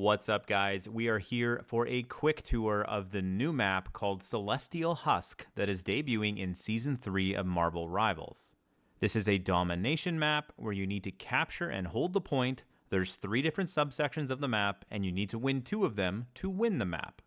What's up, guys? We are here for a quick tour of the new map called Celestial Husk that is debuting in Season 3 of Marvel Rivals. This is a domination map where you need to capture and hold the point. There's 3 different subsections of the map, and you need to win 2 of them to win the map.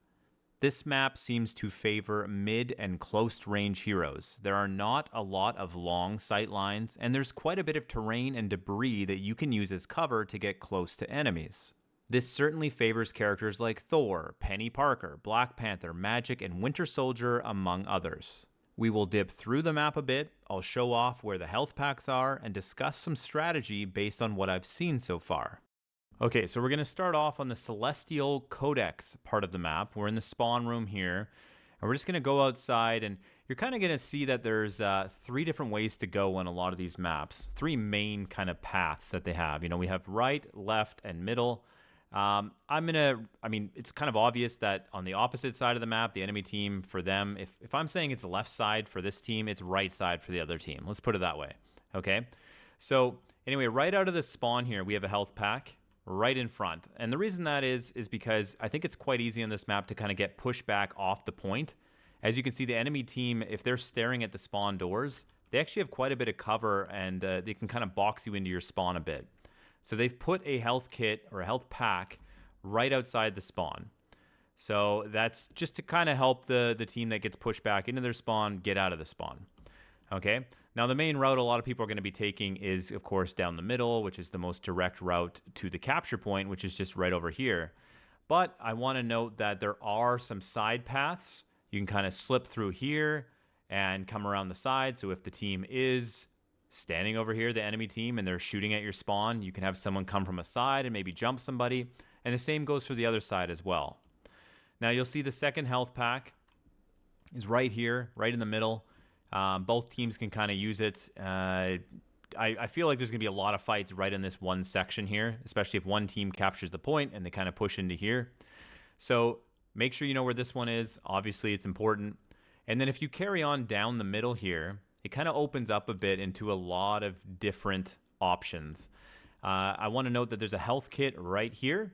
This map seems to favor mid and close range heroes. There are not a lot of long sight lines, and there's quite a bit of terrain and debris that you can use as cover to get close to enemies. This certainly favors characters like Thor, Penny Parker, Black Panther, Magic, and Winter Soldier, among others. We will dip through the map a bit, I'll show off where the health packs are, and discuss some strategy based on what I've seen so far. Okay, so we're going to start off on the Celestial Codex part of the map. We're in the spawn room here, and we're just going to go outside, and you're kind of going to see that there's 3 different ways to go on a lot of these maps. 3 main kind of paths that they have. You know, we have right, left, and middle. It's kind of obvious that on the opposite side of the map, the enemy team, for them, if I'm saying it's the left side for this team, it's right side for the other team. Let's put it that way, okay? So anyway, right out of the spawn here, we have a health pack right in front. And the reason that is because I think it's quite easy on this map to kind of get pushed back off the point. As you can see, the enemy team, if they're staring at the spawn doors, they actually have quite a bit of cover, and they can kind of box you into your spawn a bit. So they've put a health kit or a health pack right outside the spawn. So that's just to kind of help the team that gets pushed back into their spawn get out of the spawn. Okay, now the main route a lot of people are going to be taking is, of course, down the middle, which is the most direct route to the capture point, which is just right over here. But I want to note that there are some side paths. You can kind of slip through here and come around the side. So if the team is standing over here, the enemy team, and they're shooting at your spawn, you can have someone come from a side and maybe jump somebody. And the same goes for the other side as well. Now you'll see the second health pack is right here, right in the middle. Both teams can kind of use it. I feel like there's going to be a lot of fights right in this one section here, especially if one team captures the point and they kind of push into here. So make sure you know where this one is. Obviously, it's important. And then if you carry on down the middle here, it kind of opens up a bit into a lot of different options. I want to note that there's a health kit right here.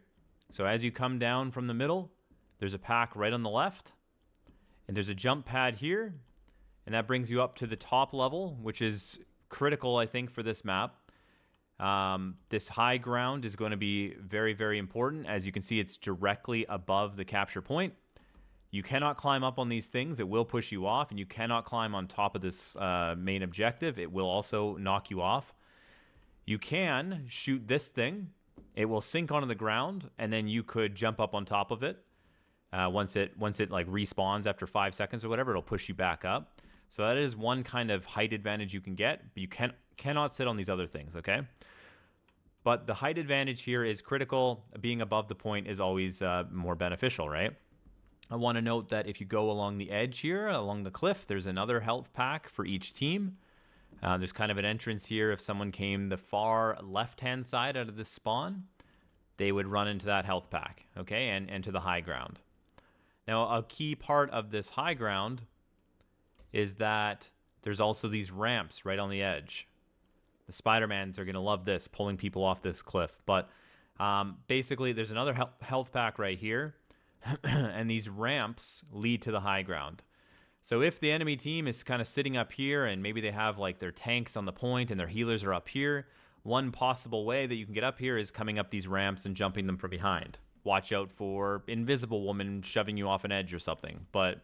So as you come down from the middle, there's a pack right on the left, and there's a jump pad here, and that brings you up to the top level, which is critical, I think, for this map. This high ground is going to be very, very important. As you can see, it's directly above the capture point. You cannot climb up on these things. It will push you off, and you cannot climb on top of this main objective. It will also knock you off. You can shoot this thing. It will sink onto the ground, and then you could jump up on top of it. Once it like respawns after 5 seconds or whatever, it'll push you back up. So that is one kind of height advantage you can get, but you cannot sit on these other things, okay? But the height advantage here is critical. Being above the point is always more beneficial, right? I want to note that if you go along the edge here, along the cliff, there's another health pack for each team. There's kind of an entrance here. If someone came the far left-hand side out of this spawn, they would run into that health pack, okay, and to the high ground. Now, a key part of this high ground is that there's also these ramps right on the edge. The Spider-Mans are going to love this, pulling people off this cliff. But basically, there's another health pack right here, and these ramps lead to the high ground. So if the enemy team is kind of sitting up here, and maybe they have like their tanks on the point and their healers are up here, one possible way that you can get up here is coming up these ramps and jumping them from behind. Watch out for Invisible Woman shoving you off an edge or something. But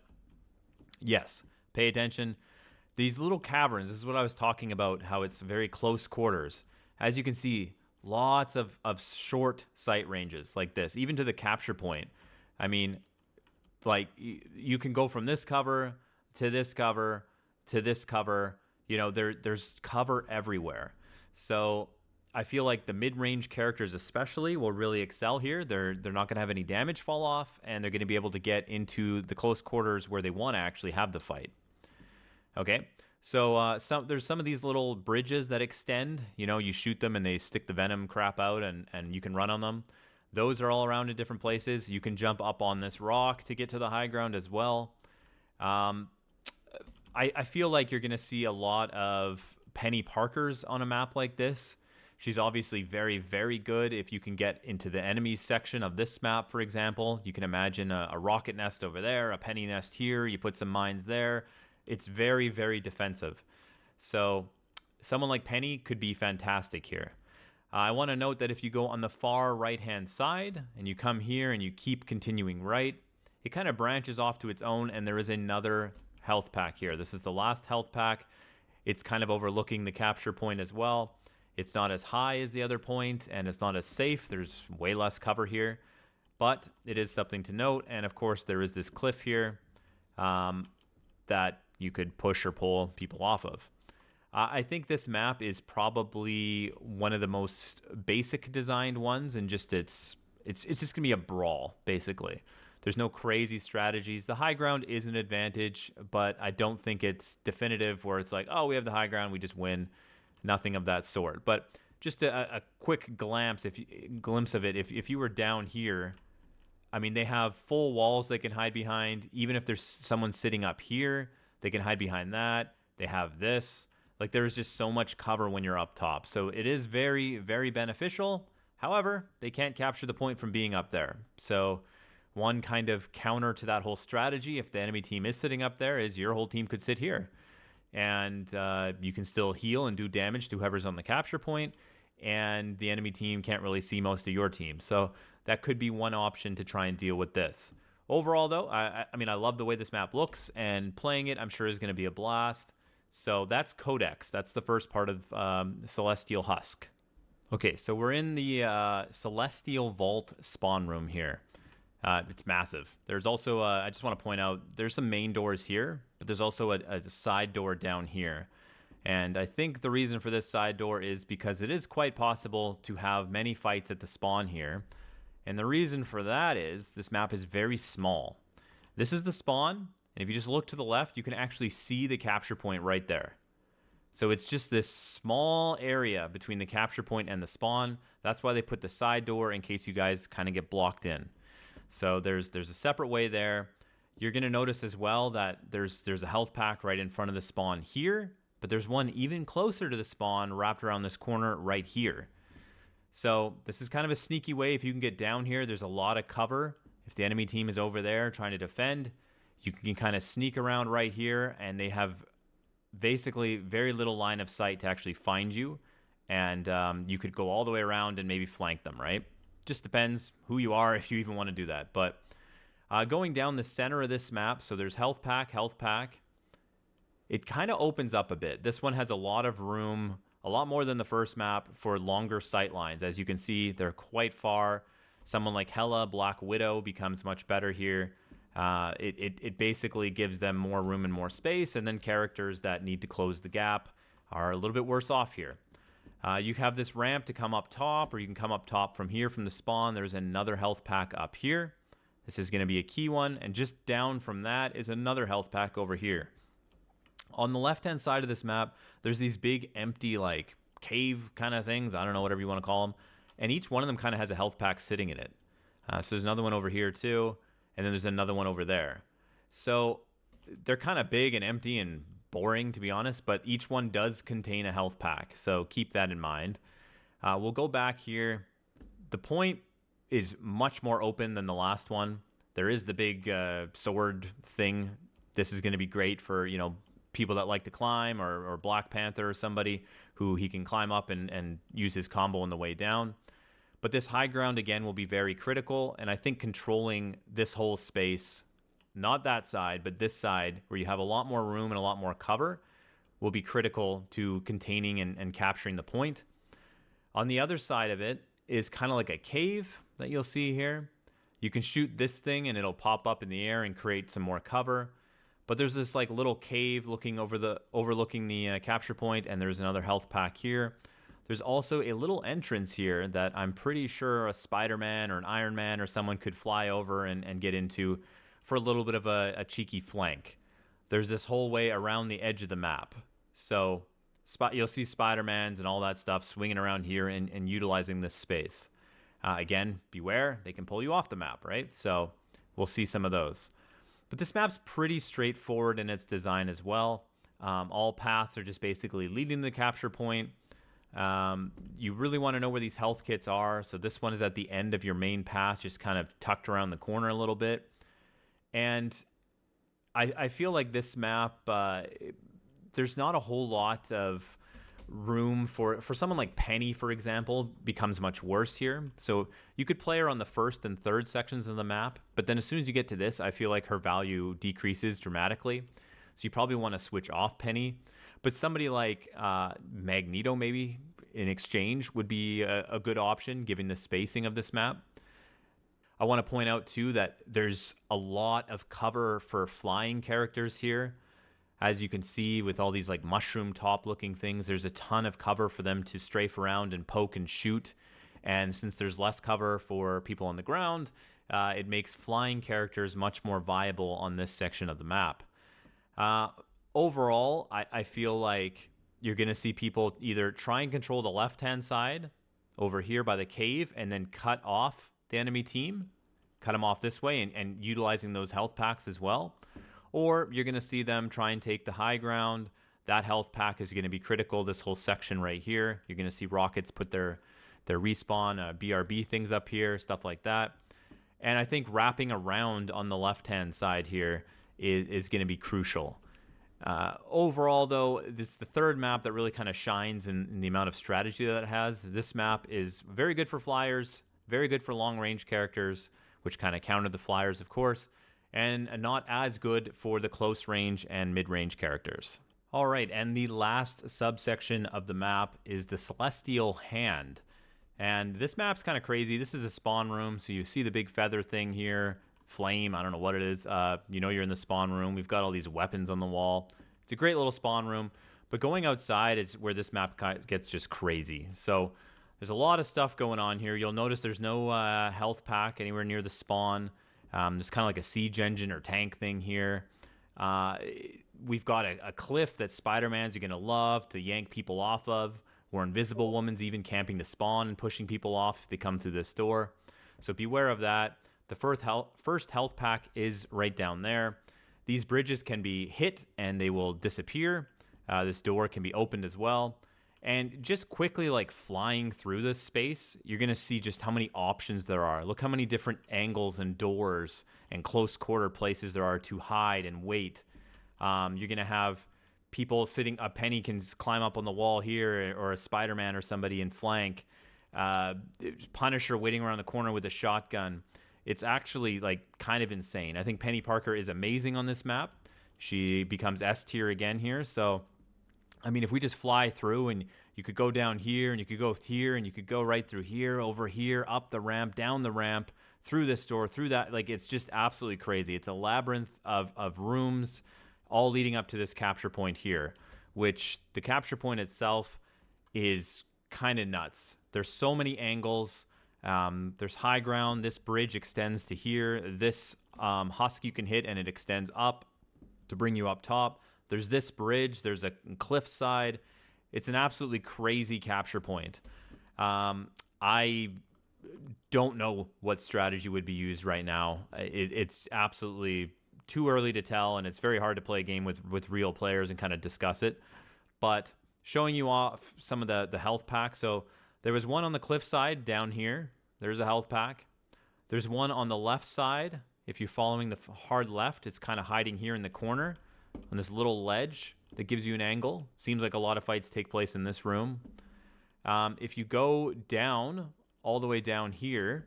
yes, pay attention. These little caverns, this is what I was talking about, how it's very close quarters. As you can see, lots of short sight ranges like this, even to the capture point. I mean, like, you can go from this cover to this cover to this cover. You know, there's cover everywhere. So I feel like the mid-range characters especially will really excel here. They're not going to have any damage fall off, and they're going to be able to get into the close quarters where they want to actually have the fight. Okay, so there's some of these little bridges that extend. You know, you shoot them and they stick the venom crap out, and you can run on them. Those are all around in different places. You can jump up on this rock to get to the high ground as well. I feel like you're going to see a lot of Penny Parkers on a map like this. She's obviously very, very good if you can get into the enemies section of this map, for example. You can imagine a rocket nest over there, a penny nest here, you put some mines there. It's very, very defensive. So someone like Penny could be fantastic here. I want to note that if you go on the far right-hand side and you come here and you keep continuing right, it kind of branches off to its own, and there is another health pack here. This is the last health pack. It's kind of overlooking the capture point as well. It's not as high as the other point, and it's not as safe. There's way less cover here, but it is something to note. And of course, there is this cliff here that you could push or pull people off of. I think this map is probably one of the most basic designed ones, and just it's just gonna be a brawl basically. There's no crazy strategies. The high ground is an advantage, but I don't think it's definitive where it's like, oh, we have the high ground, we just win. Nothing of that sort. But just a quick glimpse of it. If you were down here, I mean, they have full walls they can hide behind. Even if there's someone sitting up here, they can hide behind that. They have this. Like, there's just so much cover when you're up top. So it is very, very beneficial. However, they can't capture the point from being up there. So one kind of counter to that whole strategy, if the enemy team is sitting up there, is your whole team could sit here. And you can still heal and do damage to whoever's on the capture point, and the enemy team can't really see most of your team. So that could be one option to try and deal with this. Overall, though, I mean, I love the way this map looks, and playing it, I'm sure, is going to be a blast. So that's Codex. That's the first part of Celestial Husk. Okay, so we're in the Celestial Vault spawn room here. It's massive. There's also, I just want to point out, there's some main doors here, but there's also a side door down here. And I think the reason for this side door is because it is quite possible to have many fights at the spawn here. And the reason for that is this map is very small. This is the spawn, and if you just look to the left, you can actually see the capture point right there. So it's just this small area between the capture point and the spawn. That's why they put the side door in case you guys kind of get blocked in. So there's a separate way there. You're going to notice as well that there's a health pack right in front of the spawn here, but there's one even closer to the spawn wrapped around this corner right here. So this is kind of a sneaky way. If you can get down here, there's a lot of cover. If the enemy team is over there trying to defend, you can kind of sneak around right here, and they have basically very little line of sight to actually find you. And you could go all the way around and maybe flank them, right? Just depends who you are, if you even want to do that. But going down the center of this map, so there's health pack. It kind of opens up a bit. This one has a lot of room, a lot more than the first map, for longer sight lines. As you can see, they're quite far. Someone like Hela, Black Widow, becomes much better here. It basically gives them more room and more space, and then characters that need to close the gap are a little bit worse off here. You have this ramp to come up top, or you can come up top from here from the spawn. There's another health pack up here. This is going to be a key one, and just down from that is another health pack over here. On the left-hand side of this map, there's these big empty, like, cave kind of things. I don't know, whatever you want to call them. And each one of them kind of has a health pack sitting in it. So there's another one over here too, and then there's another one over there. So they're kind of big and empty and boring, to be honest, but each one does contain a health pack, so keep that in mind. We'll go back here. The point is much more open than the last one. There is the big sword thing. This is going to be great for, you know, people that like to climb, or Black Panther or somebody who he can climb up and use his combo on the way down. But this high ground, again, will be very critical, and I think controlling this whole space, not that side, but this side, where you have a lot more room and a lot more cover, will be critical to containing and capturing the point. On the other side of it is kind of like a cave that you'll see here. You can shoot this thing and it'll pop up in the air and create some more cover. But there's this like little cave overlooking the capture point, and there's another health pack here. There's also a little entrance here that I'm pretty sure a Spider-Man or an Iron Man or someone could fly over and get into for a little bit of a cheeky flank. There's this whole way around the edge of the map. So you'll see Spider-Mans and all that stuff swinging around here and utilizing this space. Again, beware, they can pull you off the map, right? So we'll see some of those. But this map's pretty straightforward in its design as well. All paths are just basically leading to the capture point. You really want to know where these health kits are. So this one is at the end of your main pass, just kind of tucked around the corner a little bit. And I feel like this map, there's not a whole lot of room for someone like Penny, for example, becomes much worse here. So you could play her on the first and third sections of the map, but then as soon as you get to this, I feel like her value decreases dramatically. So you probably want to switch off Penny. But somebody like Magneto, maybe in exchange, would be a good option given the spacing of this map. I want to point out too that there's a lot of cover for flying characters here. As you can see with all these like mushroom top looking things, there's a ton of cover for them to strafe around and poke and shoot. And since there's less cover for people on the ground, it makes flying characters much more viable on this section of the map. Overall, I feel like you're going to see people either try and control the left-hand side over here by the cave and then cut off the enemy team, cut them off this way and utilizing those health packs as well. Or you're going to see them try and take the high ground. That health pack is going to be critical, this whole section right here. You're going to see rockets put their respawn, BRB things up here, stuff like that. And I think wrapping around on the left-hand side here is going to be crucial. Overall, though, this is the third map that really kind of shines in the amount of strategy that it has. This map is very good for flyers, very good for long-range characters, which kind of counter the flyers, of course, and not as good for the close range and mid-range characters. All right, and the last subsection of the map is the Celestial Hand. And this map's kind of crazy. This is the spawn room, so you see the big feather thing here, flame, I don't know what it is. You're in the spawn room. We've got all these weapons on the wall. It's a great little spawn room, but going outside is where this map gets just crazy. So there's a lot of stuff going on here. You'll notice there's no health pack anywhere near the spawn. There's kind of like a siege engine or tank thing here. We've got a cliff that Spider-Man's going to love to yank people off of, where Invisible Woman's even camping the spawn and pushing people off if they come through this door. So beware of that. The first health pack is right down there. These bridges can be hit and they will disappear. This door can be opened as well. And just quickly like flying through this space, you're going to see just how many options there are. Look how many different angles and doors and close quarter places there are to hide and wait. You're going to have people sitting, a Penny can climb up on the wall here, or a Spider-Man or somebody in flank. Punisher waiting around the corner with a shotgun. It's actually like kind of insane. I think Penny Parker is amazing on this map. She becomes S tier again here. So, I mean, if we just fly through and you could go down here and you could go here and you could go right through here, over here, up the ramp, down the ramp, through this door, through that. Like, it's just absolutely crazy. It's a labyrinth of rooms all leading up to this capture point here, which the capture point itself is kind of nuts. There's so many angles. There's high ground. This bridge extends to here. This Husk you can hit and it extends up to bring you up top. There's this bridge. There's a cliff side. It's an absolutely crazy capture point. I don't know what strategy would be used right now. It's absolutely too early to tell, and it's very hard to play a game with real players and kind of discuss it. But showing you off some of the health packs. So there was one on the cliff side down here. There's a health pack. There's one on the left side. If you're following the hard left, it's kind of hiding here in the corner on this little ledge that gives you an angle. Seems like a lot of fights take place in this room. If you go down, all the way down here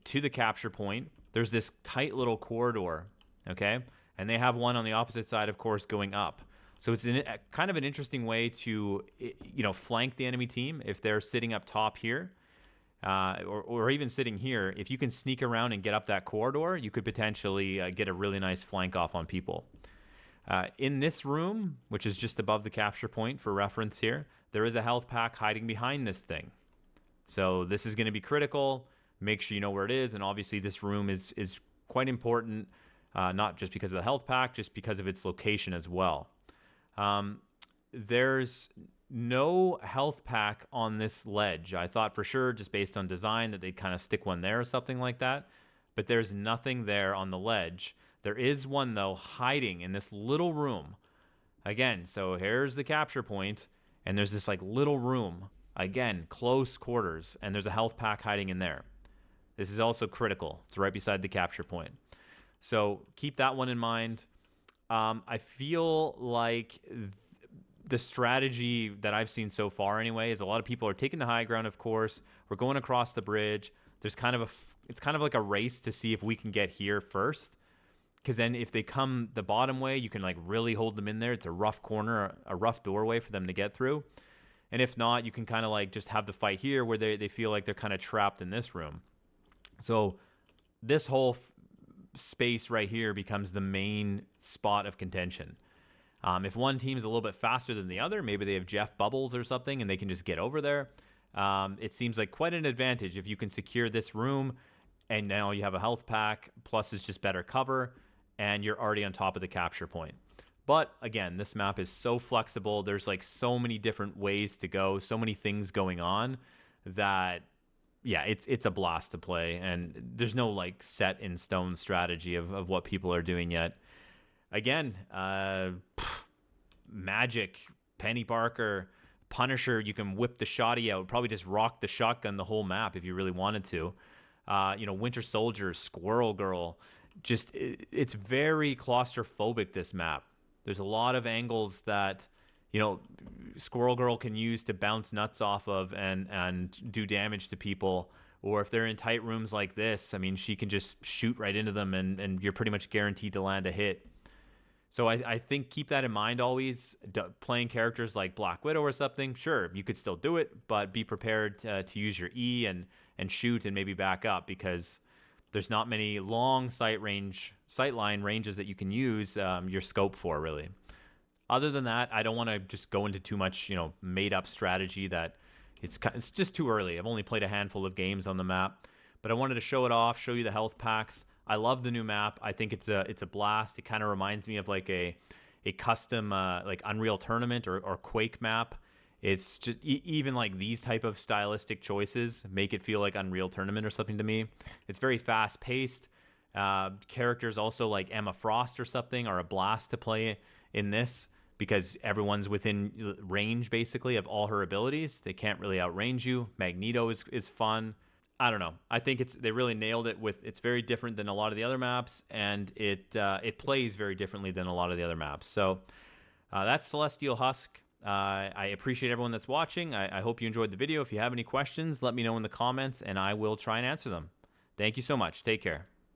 to the capture point, there's this tight little corridor, okay? And they have one on the opposite side, of course, going up. So it's kind of an interesting way to, flank the enemy team if they're sitting up top here. Or even sitting here, if you can sneak around and get up that corridor, you could potentially get a really nice flank off on people. In this room, which is just above the capture point for reference here, there is a health pack hiding behind this thing. So this is going to be critical. Make sure you know where it is. And obviously this room is quite important, not just because of the health pack, just because of its location as well. There's no health pack on this ledge. I thought for sure, just based on design, that they'd kind of stick one there or something like that. But there's nothing there on the ledge. There is one, though, hiding in this little room. Again, so here's the capture point, and there's this like little room Again, close quarters, and there's a health pack hiding in there. This is also critical. It's right beside the capture point. So keep that one in mind. I feel like the strategy that I've seen so far anyway is a lot of people are taking the high ground, of course. We're going across the bridge. There's it's kind of like a race to see if we can get here first. Because then if they come the bottom way, you can like really hold them in there. It's a rough corner, a rough doorway for them to get through. And if not, you can kind of like just have the fight here where they feel like they're kind of trapped in this room. So this whole space right here becomes the main spot of contention. If one team's a little bit faster than the other, maybe they have Jeff bubbles or something and they can just get over there. It seems like quite an advantage if you can secure this room and now you have a health pack, plus it's just better cover, and you're already on top of the capture point. But again, this map is so flexible. There's like so many different ways to go, so many things going on that, yeah, it's a blast to play. And there's no like set in stone strategy of what people are doing yet. Again, Magic, Penny Parker, Punisher, you can whip the shotty out, probably just rock the shotgun the whole map if you really wanted to. Winter Soldier, Squirrel Girl, just it's very claustrophobic, this map. There's a lot of angles that, Squirrel Girl can use to bounce nuts off of and do damage to people. Or if they're in tight rooms like this, I mean, she can just shoot right into them and you're pretty much guaranteed to land a hit. So I think keep that in mind always. Playing characters like Black Widow or something, sure, you could still do it, but be prepared to use your E and shoot and maybe back up, because there's not many long sight line ranges that you can use your scope for, really. Other than that, I don't want to just go into too much, made up strategy that it's just too early. I've only played a handful of games on the map, but I wanted to show it off, show you the health packs. I love the new map. I think it's a blast. It kind of reminds me of like a custom like Unreal Tournament or Quake map. It's just even like these type of stylistic choices make it feel like Unreal Tournament or something to me. It's very fast paced. Characters also like Emma Frost or something are a blast to play in this, because everyone's within range basically of all her abilities. They can't really outrange you. Magneto is fun. I don't know. I think they really nailed it with. It's very different than a lot of the other maps, and it plays very differently than a lot of the other maps. So that's Celestial Husk. I appreciate everyone that's watching. I hope you enjoyed the video. If you have any questions, let me know in the comments, and I will try and answer them. Thank you so much. Take care.